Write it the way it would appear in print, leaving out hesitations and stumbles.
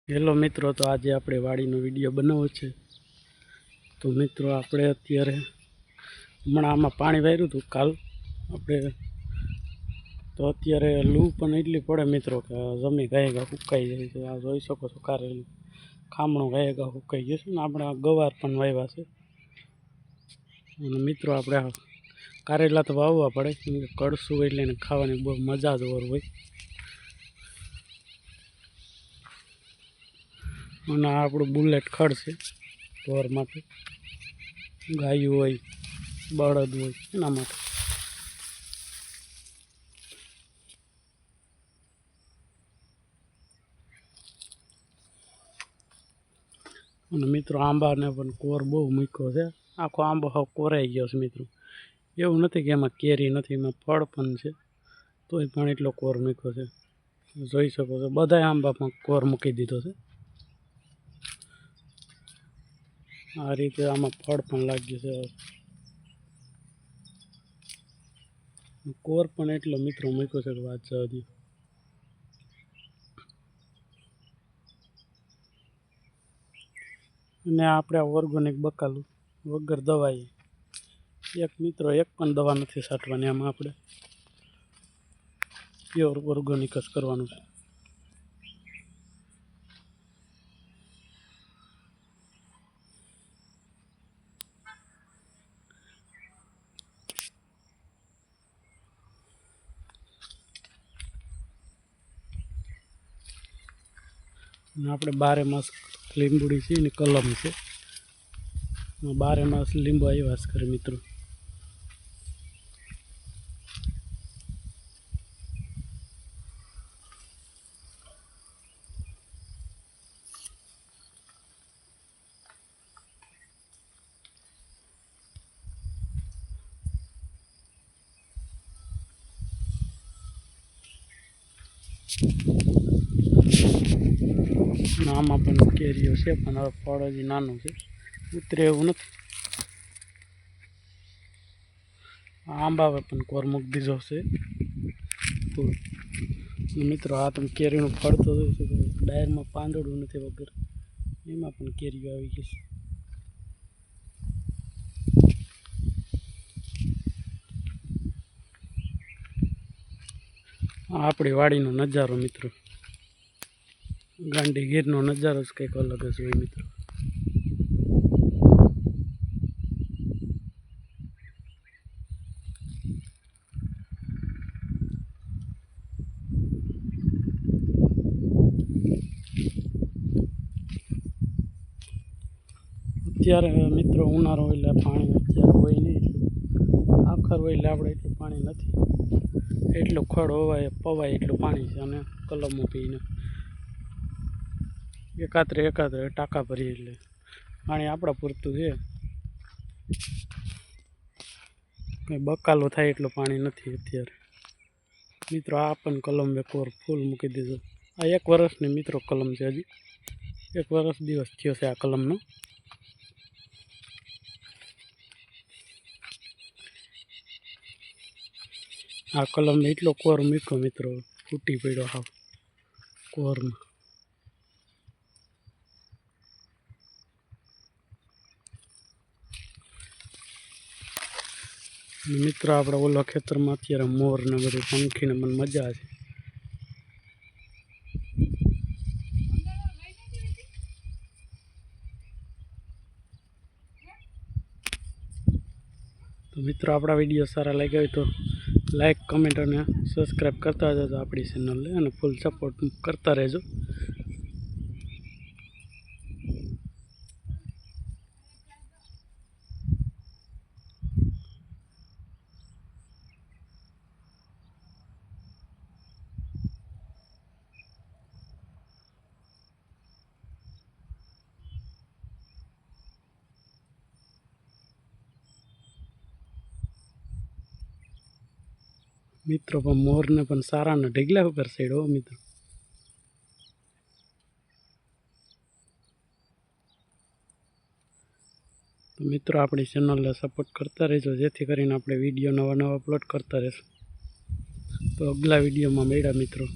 Hello મિત્રો, તો આજે આપણે વાડીનો વિડીયો બનાવવો છે। તો મિત્રો આપણે અત્યારે હમણાં આમાં પાણી વાર્યું હતું કાલ આપણે, તો અત્યારે લૂ પણ એટલી પડે મિત્રો કે જમી ગાયગા સુકાઈ જાય છે। આ જોઈ શકો છો, કારેલું ખામણું ગાયગા સુકાઈ ગયું છે ને આપણે ગવાર પણ વાવ્યા છે। અને મિત્રો આપણે કારેલા તો વાવવા પડે કેમ કે કડશું એટલે એને ખાવાની બહુ મજા જ ઓર હોય। અને આ આપણું બુલેટ ખડ છે ઢોર માટે, ગાયું હોય બળદ હોય એના માટે। અને મિત્રો આંબાને પણ કોર બહુ મૂક્યો છે, આખો આંબો હાવ કોરાઈ ગયો છે મિત્રો। એવું નથી કે એમાં કેરી નથી, એમાં ફળ પણ છે, તોય પણ એટલો કોર મૂક્યો છે। જોઈ શકો છો બધા આંબામાં કોર મૂકી દીધો છે। આ રીતે આમાં ફળ પણ લાગ્યું છે, કોર પણ એટલો મિત્રો મૂક્યો છે કે વાત જવા દો। અને આપણે ઓર્ગેનિક બકાલું વગર દવાઈ, એક મિત્રો એક પણ દવા નથી છાંટવાની આમાં, આપણે પ્યોર ઓર્ગેનિક જ કરવાનું છે। અને આપણે 12 માસ લીંબુડી છે એની કલમ છે, 12 માસ લીંબુ આવ્યા જ કરે મિત્રો। આમાં પણ કેરીઓ છે પણ હવે ફળ હજી નાનું છે, ઉતરે એવું નથી। આંબા પણ કોર મૂકી દીધો છે મિત્રો। આ તમે કેરીનું ફળ તો જોઈ શકો, ડાયરમાં પાંદડું નથી વગર, એમાં પણ કેરીઓ આવી ગઈ છે। આ આપણી વાડીનો નજારો મિત્રો, ગાંડી ગીરનો નજારો જ કંઈક અલગ જ હોય મિત્રો। અત્યારે મિત્રો ઉનાળો એટલે પાણી અત્યારે હોય નહીં, આખર હોય એટલે આપણે એટલું પાણી નથી, એટલું ખડ હોવાય પવાય એટલું પાણી છે। અને કલમો પીને એકાત્રે ટાંકા ભરીએ એટલે પાણી આપણા પૂરતું છે, કંઈ બકાલો થાય એટલું પાણી નથી અત્યારે મિત્રો। આ પણ કલમ કોર ફૂલ મૂકી દીધો, આ 1 વર્ષની મિત્રો કલમ છે, હજી 1 વર્ષ દિવસ થયો છે આ કલમનો। આ કલમ એટલો કોર મૂક્યો મિત્રો, ફૂટી પડ્યો હાવ કોરમાં। મિત્રો આપણે ઓલા ખેતરમાં અત્યારે મોર ને બધું પંખીને મને મજા છે। તો મિત્રો આપણા વિડીયો સારા લાગ્યા હોય તો લાઈક કમેન્ટ અને સબસ્ક્રાઈબ કરતા જજો આપણી ચેનલને, અને ફૂલ સપોર્ટ કરતા રહેજો। મિત્રો પણ મોરને પણ સારાના ઢગલા ઉપર સાઈડ હો મિત્રો। તો મિત્રો આપણી ચેનલને સપોર્ટ કરતા રહેજો, જેથી કરીને આપણે વિડીયો નવા અપલોડ કરતા રહેશું। તો અગલા વિડીયોમાં મળ્યા મિત્રો।